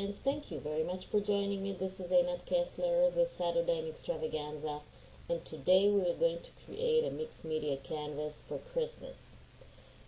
friends, thank you very much for joining me. This is Einat Kessler with Saturday in Extravaganza, and today we are going to create a mixed media canvas for Christmas.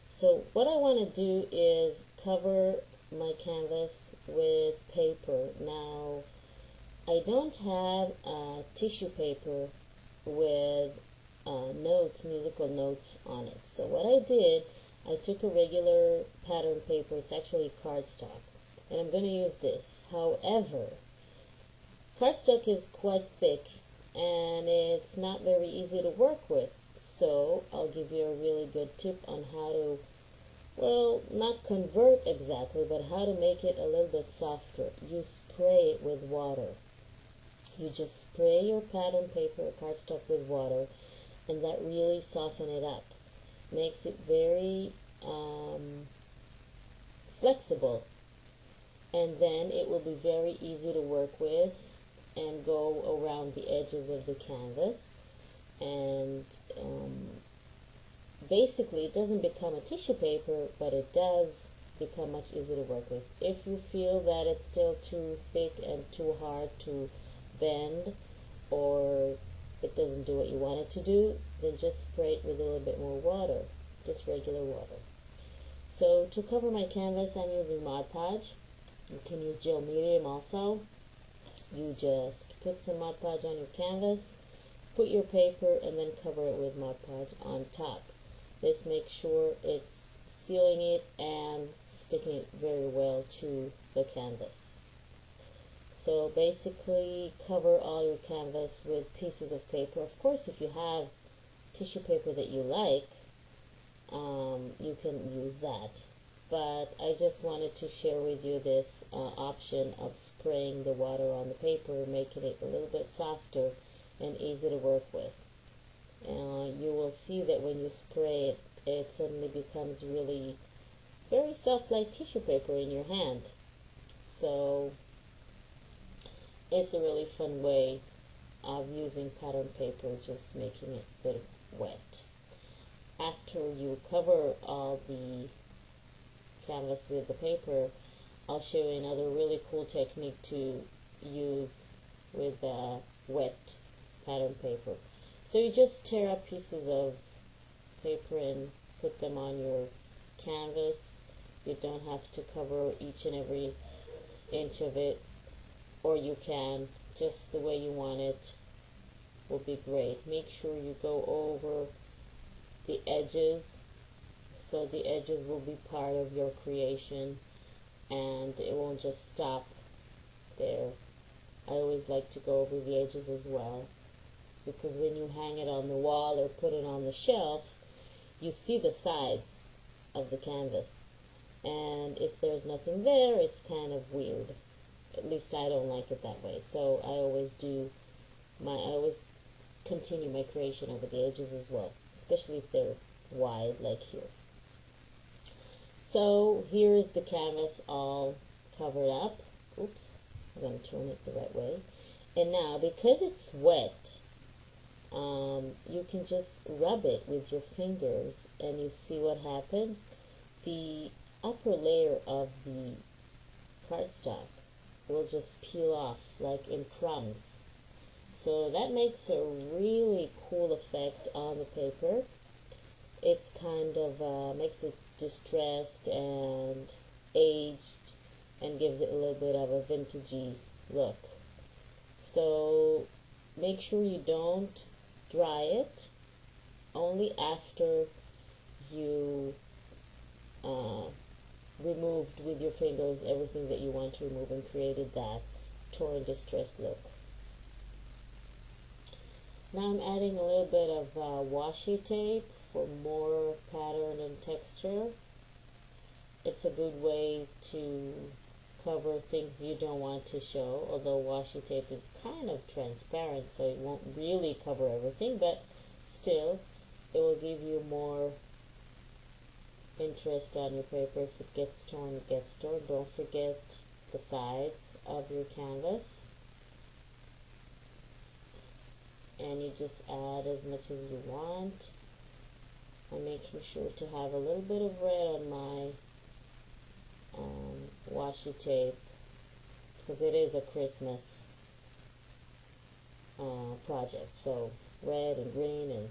So what I want to do is cover my canvas with paper. Now, I don't have tissue paper with notes, musical notes on it. So what I did, I took a regular pattern paper. It's actually cardstock, and I'm going to use this. However, cardstock is quite thick and it's not very easy to work with, so I'll give you a really good tip on how to, well, not convert exactly, but how to make it a little bit softer. You spray it with water. You just spray your pattern paper or cardstock with water, and that really softens it up. Makes it very flexible, and then it will be very easy to work with and go around the edges of the canvas, and basically it doesn't become a tissue paper, but it does become much easier to work with. If you feel that it's still too thick and too hard to bend, or it doesn't do what you want it to do, then just spray it with a little bit more water, just regular water. So to cover my canvas, I'm using Mod Podge. You can use gel medium also. You just put some Mod Podge on your canvas, put your paper, and then cover it with Mod Podge on top. This makes sure it's sealing it and sticking it very well to the canvas. So basically cover all your canvas with pieces of paper. Of course, if you have tissue paper that you like, you can use that. But I just wanted to share with you this option of spraying the water on the paper, making it a little bit softer and easy to work with. You will see that when you spray it, it suddenly becomes really very soft, like tissue paper in your hand. So it's a really fun way of using pattern paper, just making it a bit wet. After you cover all the canvas with the paper, I'll show you another really cool technique to use with wet pattern paper. So you just tear up pieces of paper and put them on your canvas. You don't have to cover each and every inch of it, or you can, just the way you want it will be great. Make sure you go over the edges, so the edges will be part of your creation and it won't just stop there. I always like to go over the edges as well, because when you hang it on the wall or put it on the shelf, you see the sides of the canvas, and if there's nothing there, it's kind of weird. At least I don't like it that way. So I always continue my creation over the edges as well, especially if they're wide like here. So here is the canvas all covered up. Oops, I'm going to turn it the right way. And now, because it's wet, you can just rub it with your fingers and you see what happens. The upper layer of the cardstock will just peel off like in crumbs. So that makes a really cool effect on the paper. It's kind of makes it distressed and aged and gives it a little bit of a vintagey look. So make sure you don't dry it, only after you removed with your fingers everything that you want to remove and created that torn, distressed look. Now I'm adding a little bit of washi tape for more pattern and texture. It's a good way to cover things you don't want to show, although washi tape is kind of transparent, so it won't really cover everything, but still it will give you more interest on your paper. If it gets torn, it gets torn. Don't forget the sides of your canvas, and you just add as much as you want. I'm making sure to have a little bit of red on my washi tape because it is a Christmas project. So red and green. And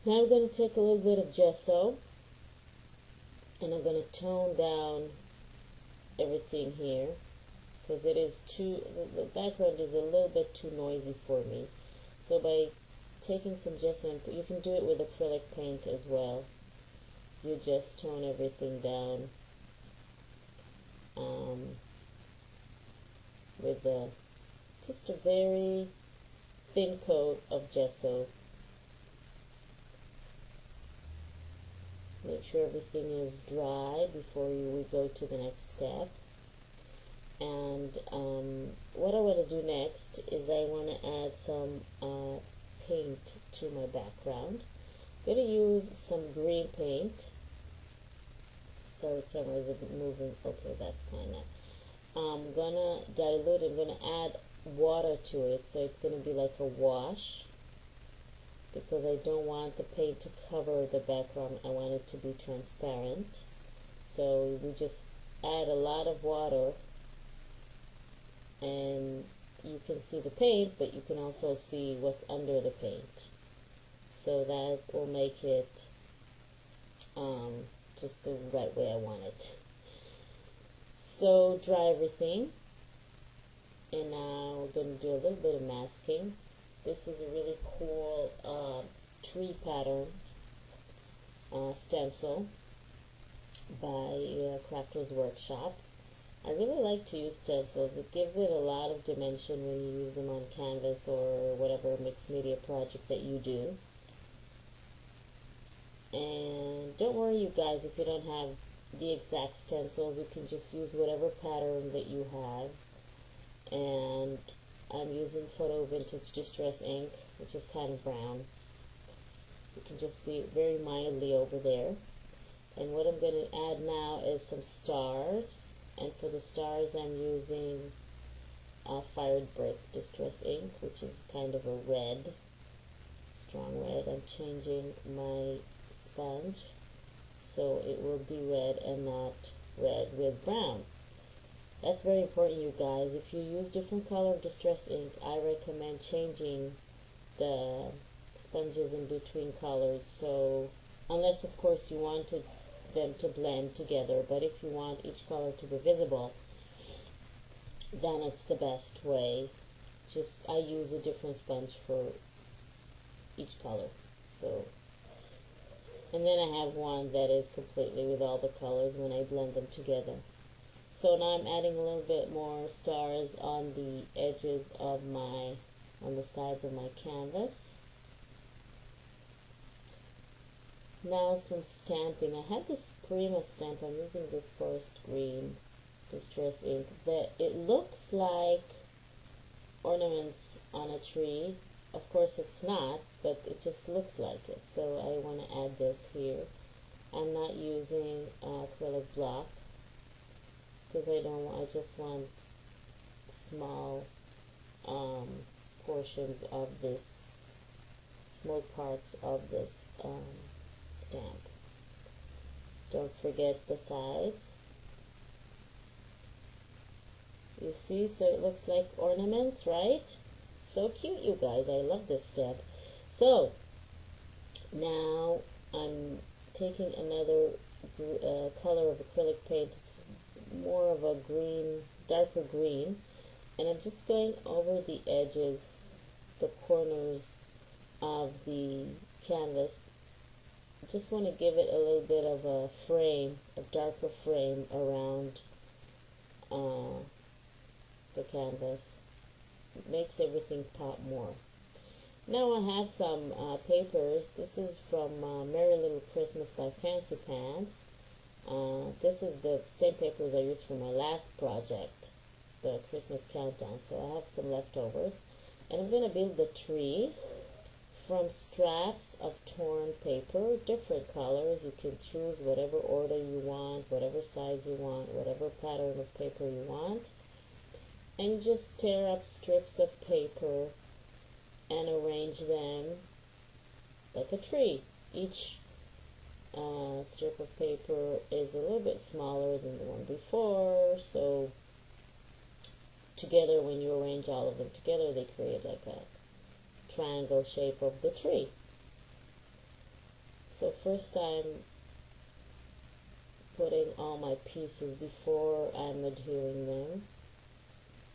now I'm going to take a little bit of gesso, and I'm going to tone down everything here, because it is the background is a little bit too noisy for me. So by taking some gesso, and you can do it with acrylic paint as well, you just tone everything down with just a very thin coat of gesso. Make sure everything is dry before we go to the next step. And what I want to do next is I want to add some paint to my background. I'm going to use some green paint. Sorry, the camera isn't moving. Okay, that's fine now. I'm going to dilute, I'm going to add water to it, so it's going to be like a wash, because I don't want the paint to cover the background. I want it to be transparent. So we just add a lot of water, and you can see the paint, but you can also see what's under the paint. So that will make it just the right way I want it. So dry everything, and now we're going to do a little bit of masking. This is a really cool tree pattern stencil by Crafter's Workshop. I really like to use stencils. It gives it a lot of dimension when you use them on canvas or whatever mixed media project that you do. And don't worry, you guys, if you don't have the exact stencils, you can just use whatever pattern that you have. And I'm using Photo Vintage Distress ink, which is kind of brown. You can just see it very mildly over there. And what I'm going to add now is some stars. And for the stars, I'm using Fired Brick Distress ink, which is kind of a red, strong red. I'm changing my sponge so it will be red and not red with brown. That's very important, you guys. If you use different color of distress ink, I recommend changing the sponges in between colors. So unless of course you wanted them to blend together, but if you want each color to be visible, then it's the best way. Just I use a different sponge for each color. So, and then I have one that is completely with all the colors when I blend them together. So now I'm adding a little bit more stars on the edges of on the sides of my canvas. Now some stamping. I have this Prima stamp. I'm using this forest green distress ink that it looks like ornaments on a tree. Of course it's not, but it just looks like it. So I want to add this here. I'm not using acrylic block because I just want small portions of this, small parts of this stamp. Don't forget the sides. You see, so it looks like ornaments, right? So cute, you guys. I love this stamp. So now I'm taking another color of acrylic paint. It's more of a green, darker green, and I'm just going over the edges, the corners of the canvas. I just want to give it a little bit of a frame, a darker frame around the canvas. It makes everything pop more. Now I have some papers. This is from Merry Little Christmas by Fancy Pants. This is the same papers I used for my last project, the Christmas Countdown. So I have some leftovers. And I'm going to build the tree from straps of torn paper, different colors. You can choose whatever order you want, whatever size you want, whatever pattern of paper you want. And you just tear up strips of paper and arrange them like a tree. Each strip of paper is a little bit smaller than the one before, so together, when you arrange all of them together, they create like a triangle shape of the tree. So first I'm putting all my pieces before I'm adhering them.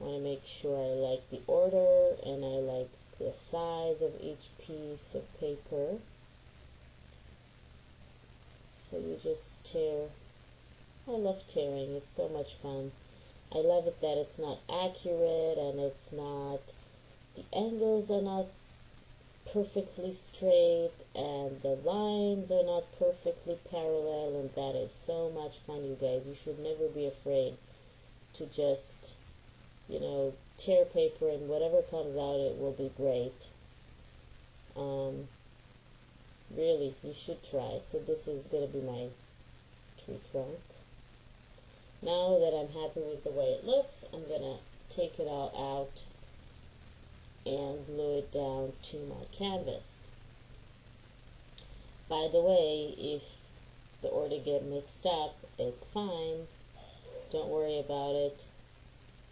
I want to make sure I like the order and I like the size of each piece of paper. So you just tear. I love tearing, it's so much fun. I love it that it's not accurate and it's not, the angles are not perfectly straight and the lines are not perfectly parallel, and that is so much fun, you guys. You should never be afraid to just, tear paper, and whatever comes out, it will be great. Really, you should try it. So this is going to be my tree trunk. Now that I'm happy with the way it looks, I'm going to take it all out and glue it down to my canvas. By the way, if the order get mixed up, it's fine. Don't worry about it.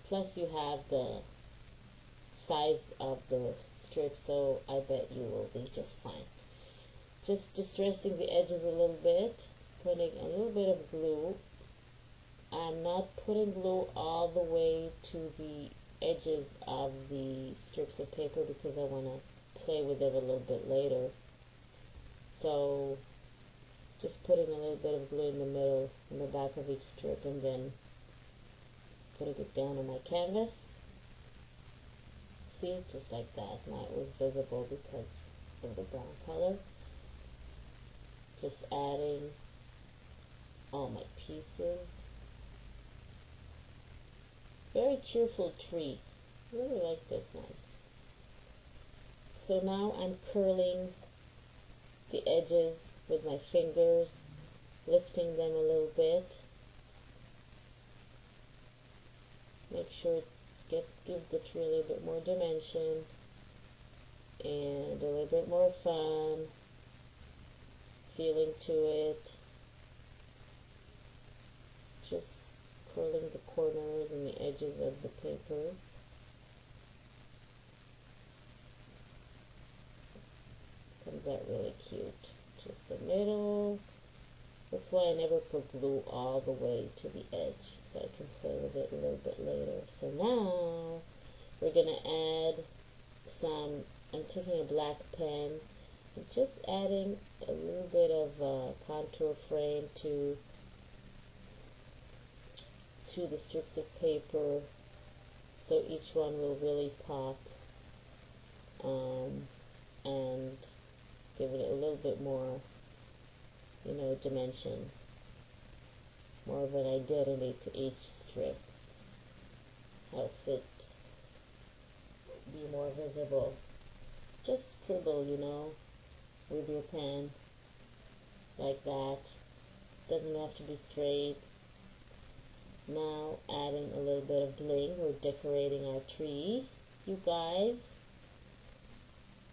Plus you have the size of the strip, so I bet you will be just fine. Just distressing the edges a little bit, putting a little bit of glue. I'm not putting glue all the way to the edges of the strips of paper because I want to play with it a little bit later. So just putting a little bit of glue in the middle, in the back of each strip, and then putting it down on my canvas. See, just like that. Now it was visible because of the brown color. Just adding all my pieces. Very cheerful tree. I really like this one. So now I'm curling the edges with my fingers, lifting them a little bit. Make sure it gives the tree a little bit more dimension and a little bit more fun, feeling to it. It's just curling the corners and the edges of the papers. Comes out really cute. Just the middle. That's why I never put glue all the way to the edge, so I can play with it a little bit later. So now we're going to add some, I'm taking a black pen and just adding a little bit of contour frame to the strips of paper, so each one will really pop and give it a little bit more, dimension, more of an identity to each strip. Helps it be more visible. Just scribble, with your pen like that. Doesn't have to be straight. Now adding a little bit of bling. We're decorating our tree, you guys.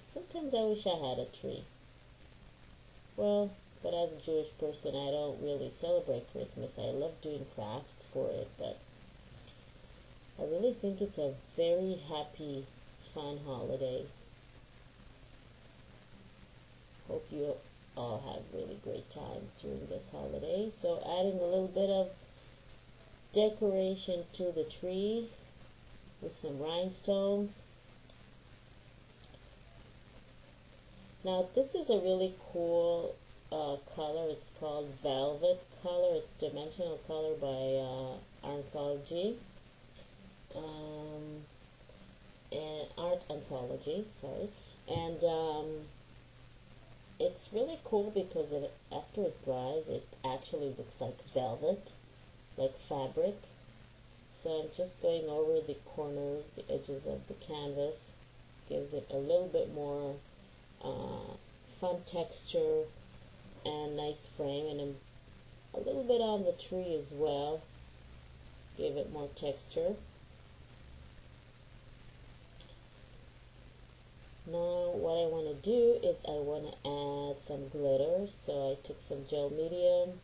Sometimes I wish I had a tree. Well, but as a Jewish person, I don't really celebrate Christmas. I love doing crafts for it, but I really think it's a very happy, fun holiday. Hope you all have really great time during this holiday. So adding a little bit of decoration to the tree with some rhinestones. Now this is a really cool color. It's called Velvet Color. It's Dimensional Color by Anthology. And Art Anthology, sorry. And it's really cool because after it dries, it actually looks like velvet, like fabric. So I'm just going over the corners, the edges of the canvas. Gives it a little bit more fun texture and nice frame, and I'm a little bit on the tree as well. Give it more texture. Now what I want to do is I want to add some glitter. So I took some gel medium.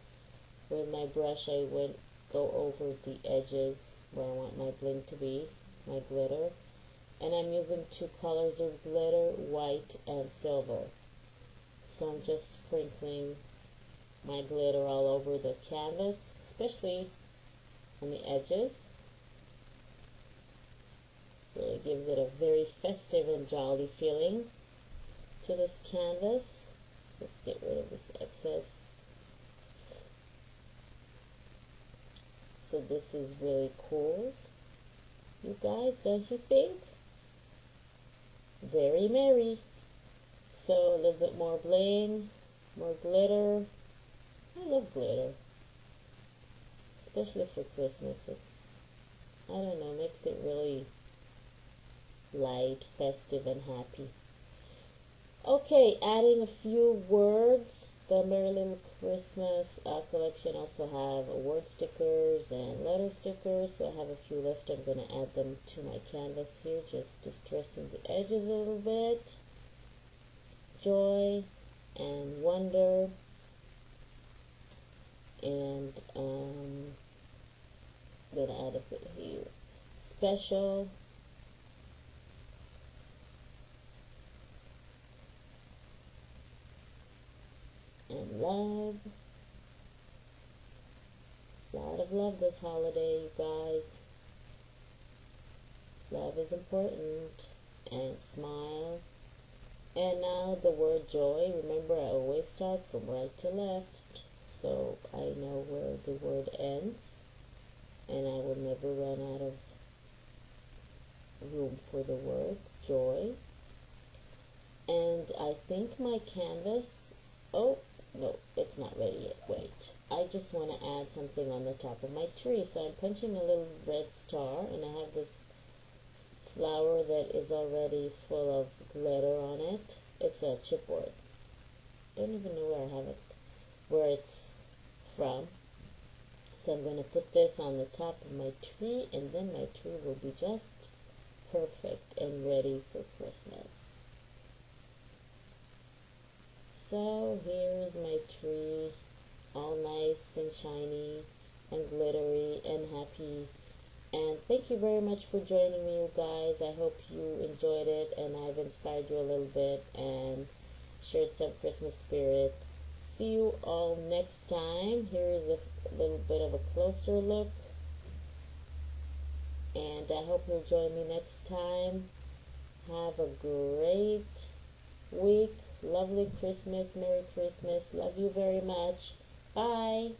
With my brush I go over the edges where I want my bling to be. my glitter. And I'm using two colors of glitter, white and silver. So I'm just sprinkling my glitter all over the canvas, especially on the edges. Really gives it a very festive and jolly feeling to this canvas. Just get rid of this excess. So this is really cool, you guys, don't you think? Very merry. So a little bit more bling, more glitter. I love glitter, especially for Christmas. It's, I don't know, makes it really light, festive, and happy. Okay, adding a few words. The Merry Little Christmas collection also have word stickers and letter stickers, so I have a few left. I'm going to add them to my canvas here, just distressing the edges a little bit. Joy and wonder, and I'm going to add a bit here. Special. And love. A lot of love this holiday, you guys. Love is important. And smile. And now the word joy. Remember, I always start from right to left, so I know where the word ends, and I will never run out of room for the word joy. And I think my canvas, oh no, it's not ready yet, wait. I just want to add something on the top of my tree, so I'm punching a little red star, and I have this flower that is already full of glitter on it. It's a chipboard. Don't even know where I have it, where it's from. So I'm going to put this on the top of my tree, and then my tree will be just perfect and ready for Christmas. So here's my tree, all nice and shiny and glittery and happy. And thank you very much for joining me, you guys. I hope you enjoyed it and I've inspired you a little bit and shared some Christmas spirit. See you all next time. Here is a little bit of a closer look. And I hope you'll join me next time. Have a great week. Lovely Christmas. Merry Christmas. Love you very much. Bye.